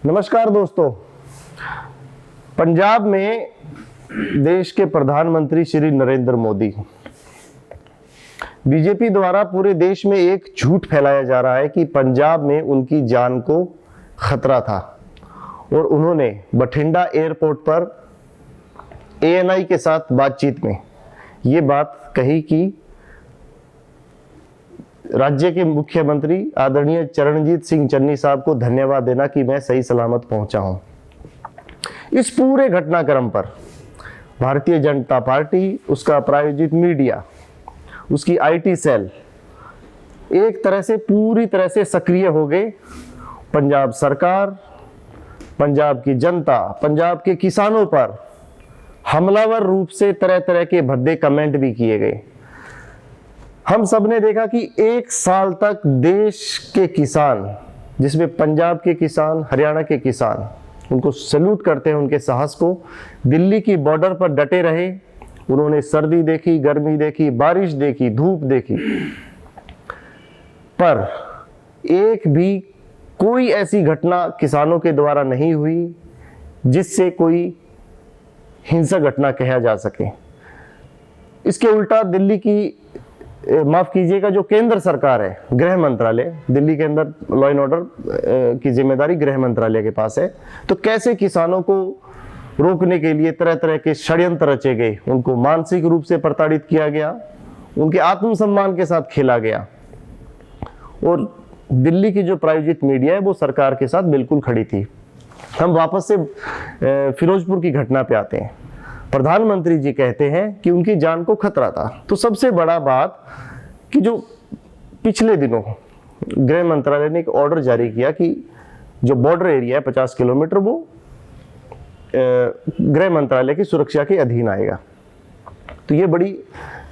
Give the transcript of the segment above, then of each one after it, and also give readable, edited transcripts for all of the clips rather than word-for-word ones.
नमस्कार दोस्तों। पंजाब में देश के प्रधानमंत्री श्री नरेंद्र मोदी, बीजेपी द्वारा पूरे देश में एक झूठ फैलाया जा रहा है कि पंजाब में उनकी जान को खतरा था और उन्होंने बठिंडा एयरपोर्ट पर ANI के साथ बातचीत में ये बात कही कि राज्य के मुख्यमंत्री आदरणीय चरणजीत सिंह चन्नी साहब को धन्यवाद देना कि मैं सही सलामत पहुंचा हूं। इस पूरे घटनाक्रम पर भारतीय जनता पार्टी, उसका प्रायोजित मीडिया, उसकी IT सेल एक तरह से पूरी तरह से सक्रिय हो गए। पंजाब सरकार, पंजाब की जनता, पंजाब के किसानों पर हमलावर रूप से तरह तरह के भद्दे कमेंट भी किए गए। हम सब ने देखा कि 1 साल तक देश के किसान, जिसमें पंजाब के किसान, हरियाणा के किसान, उनको सैल्यूट करते हैं उनके साहस को, दिल्ली की बॉर्डर पर डटे रहे। उन्होंने सर्दी देखी, गर्मी देखी, बारिश देखी, धूप देखी, पर एक भी कोई ऐसी घटना किसानों के द्वारा नहीं हुई जिससे कोई हिंसक घटना कहा जा सके। इसके उल्टा दिल्ली की, माफ कीजिएगा, जो केंद्र सरकार है, गृह मंत्रालय, दिल्ली के अंदर लॉ एंड ऑर्डर की जिम्मेदारी गृह मंत्रालय के पास है, तो कैसे किसानों को रोकने के लिए तरह तरह के षड्यंत्र रचे गए, उनको मानसिक रूप से प्रताड़ित किया गया, उनके आत्मसम्मान के साथ खेला गया। और दिल्ली की जो प्रायोजित मीडिया है वो सरकार के साथ बिल्कुल खड़ी थी। हम वापस से फिरोजपुर की घटना पे आते हैं। प्रधानमंत्री जी कहते हैं कि उनकी जान को खतरा था। तो सबसे बड़ा बात कि जो पिछले दिनों गृह मंत्रालय ने एक ऑर्डर जारी किया कि जो बॉर्डर एरिया है 50 किलोमीटर, वो गृह मंत्रालय की सुरक्षा के अधीन आएगा। तो ये बड़ी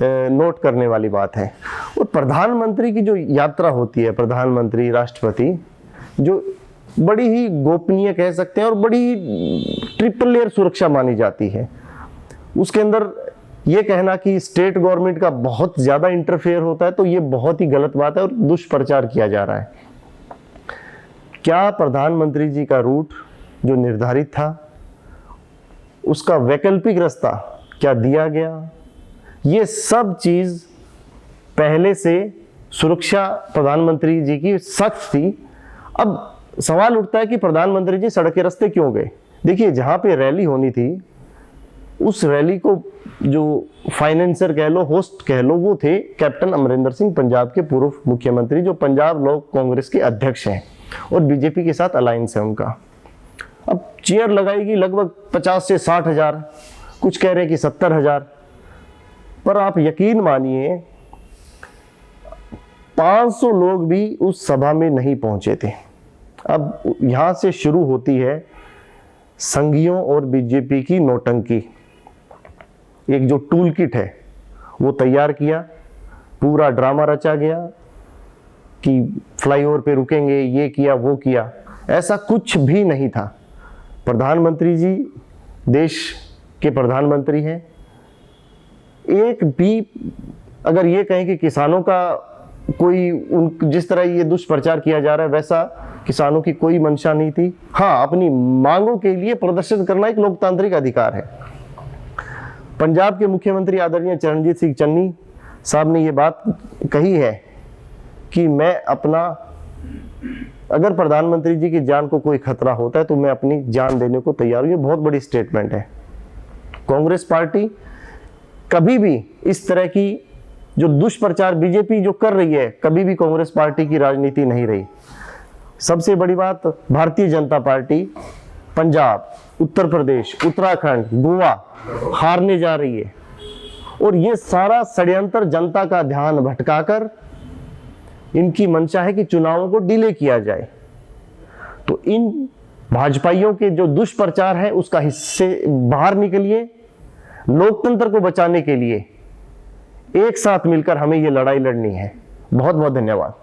नोट करने वाली बात है। और प्रधानमंत्री की जो यात्रा होती है, प्रधानमंत्री, राष्ट्रपति, जो बड़ी ही गोपनीय कह सकते हैं और बड़ी ही ट्रिपल लेयर सुरक्षा मानी जाती है, उसके अंदर ये कहना कि स्टेट गवर्नमेंट का बहुत ज्यादा इंटरफेयर होता है, तो ये बहुत ही गलत बात है और दुष्प्रचार किया जा रहा है। क्या प्रधानमंत्री जी का रूट जो निर्धारित था, उसका वैकल्पिक रास्ता क्या दिया गया? ये सब चीज पहले से सुरक्षा प्रधानमंत्री जी की सख्त थी। अब सवाल उठता है कि प्रधानमंत्री जी सड़क के रास्ते क्यों गए? देखिए, जहां पे रैली होनी थी, उस रैली को जो फाइनेंसर कह लो, होस्ट कह लो, वो थे कैप्टन अमरिंदर सिंह, पंजाब के पूर्व मुख्यमंत्री, जो पंजाब लोक कांग्रेस के अध्यक्ष हैं और बीजेपी के साथ अलायंस है उनका। अब चेयर लगाएगी लगभग 50 से 60 हजार, कुछ कह रहे हैं कि 70 हजार, पर आप यकीन मानिए 500 लोग भी उस सभा में नहीं पहुंचे थे। अब यहां से शुरू होती है संघियों और बीजेपी की नौटंकी। एक जो टूल किट है वो तैयार किया, पूरा ड्रामा रचा गया कि फ्लाईओवर पे रुकेंगे, ये किया वो किया। ऐसा कुछ भी नहीं था। प्रधानमंत्री जी देश के प्रधानमंत्री हैं। एक भी अगर ये कहें कि किसानों का कोई, जिस तरह ये दुष्प्रचार किया जा रहा है, वैसा किसानों की कोई मंशा नहीं थी। हाँ, अपनी मांगों के लिए प्रदर्शन करना एक लोकतांत्रिक अधिकार है। पंजाब के मुख्यमंत्री आदरणीय चरणजीत सिंह चन्नी साहब ने ये बात कही है कि मैं अपना, अगर प्रधानमंत्री जी की जान को कोई खतरा होता है तो मैं अपनी जान देने को तैयार हूं। ये बहुत बड़ी स्टेटमेंट है। कांग्रेस पार्टी कभी भी इस तरह की जो दुष्प्रचार बीजेपी जो कर रही है, कभी भी कांग्रेस पार्टी की राजनीति नहीं रही। सबसे बड़ी बात, भारतीय जनता पार्टी पंजाब, उत्तर प्रदेश, उत्तराखंड, गोवा हारने जा रही है और ये सारा षड्यंत्र जनता का ध्यान भटकाकर इनकी मंशा है कि चुनावों को डिले किया जाए। तो इन भाजपाइयों के जो दुष्प्रचार है उसका हिस्से बाहर निकलिए। लोकतंत्र को बचाने के लिए एक साथ मिलकर हमें ये लड़ाई लड़नी है। बहुत बहुत धन्यवाद।